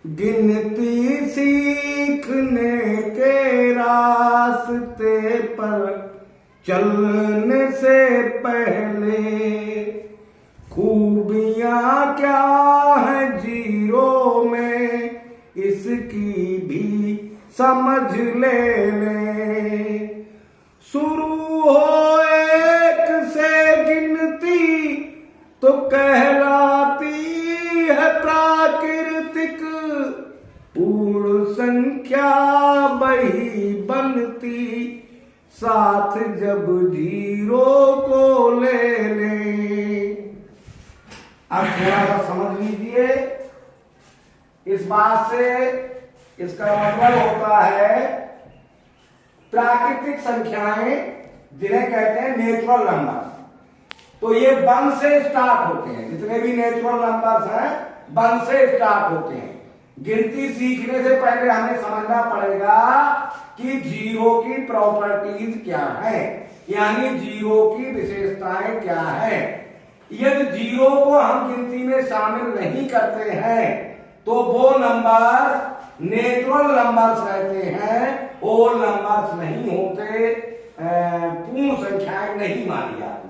गिनती सीखने के रास्ते पर चलने से पहले खूबियां क्या है जीरो में इसकी भी समझ ले। शुरू हो एक से गिनती तो कहलाती है प्राकृतिक, पूर्ण संख्या वही बनती साथ जब जीरो को ले। अब थोड़ा सा समझ लीजिए, इस बात से इसका मतलब होता है प्राकृतिक संख्याएं जिन्हें कहते हैं नेचुरल नंबर, तो ये 1 से स्टार्ट होते हैं। जितने भी नेचुरल नंबर्स हैं 1 से स्टार्ट होते हैं। गिनती सीखने से पहले हमें समझना पड़ेगा कि जीरो की प्रॉपर्टीज क्या है, यानी जीरो की विशेषताएं क्या है। यदि जीरो को हम गिनती में शामिल नहीं करते हैं तो वो नंबर नेचुरल नंबर्स रहते हैं, होल नंबर्स नहीं होते, पूर्ण संख्याएं नहीं मानी जाती।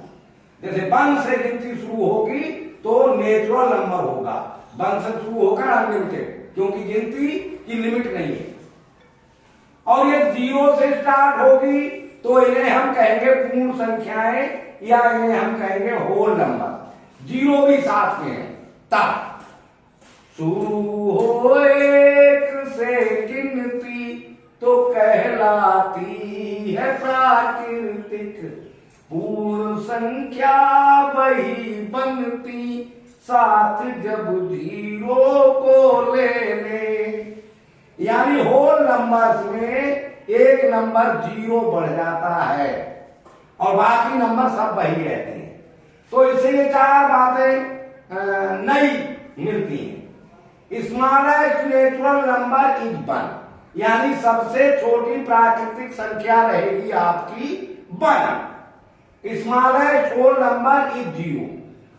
जैसे 1 से गिनती शुरू होगी तो नेचुरल नंबर होगा, 1 से शुरू होकर अनलिमिटेड, क्योंकि गिनती की लिमिट नहीं है। और ये 0 से स्टार्ट होगी तो इन्हें हम कहेंगे पूर्ण संख्याएं या इन्हें हम कहेंगे होल नंबर। 0 भी साथ में है। तब शुरू हो एक से गिनती तो कहलाती है प्राकृतिक, पूर्ण संख्या वही बनती साथ जब जीरो को ले। यानी होल नंबर्स में एक नंबर 0 बढ़ जाता है और बाकी नंबर सब वही रहते हैं। तो इससे ये 4 बातें नई मिलती हैं। स्मॉलेस्ट नेचुरल नंबर इज 1, यानी सबसे छोटी प्राकृतिक संख्या रहेगी आपकी 1। स्मॉलेस्ट होल नंबर इज 0,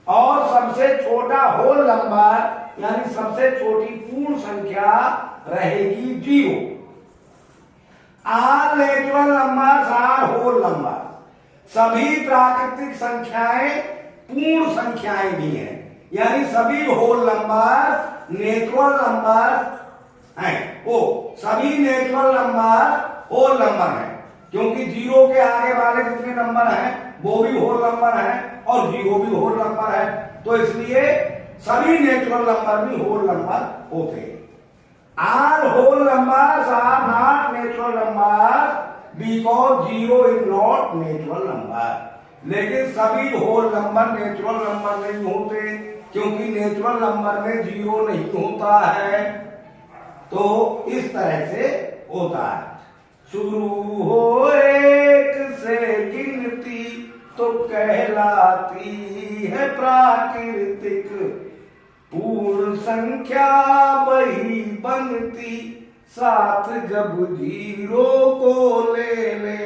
और सबसे छोटा होल नंबर यानी सबसे छोटी पूर्ण संख्या रहेगी 0। All natural numbers are whole number, सभी प्राकृतिक संख्याएं पूर्ण संख्याएं भी हैं, यानी सभी होल नंबर नेचुरल नंबर हैं। वो सभी नेचुरल नंबर होल नंबर हैं, क्योंकि 0 के आगे वाले जितने नंबर हैं वो भी होल नंबर हैं और 0 भी होल नंबर है, तो इसलिए सभी नेचुरल नंबर भी होल नंबर होते हैं। All whole numbers are not natural numbers because 0 is not natural number। लेकिन सभी होल नंबर नेचुरल नंबर नहीं होते, क्योंकि नेचुरल नंबर में 0 नहीं होता है। तो इस तरह से होता है। शुरू हो एक से गिनती तो कहलाती है प्राकृतिक, पूर्ण संख्या वही बनती साथ जब जीरो को ले।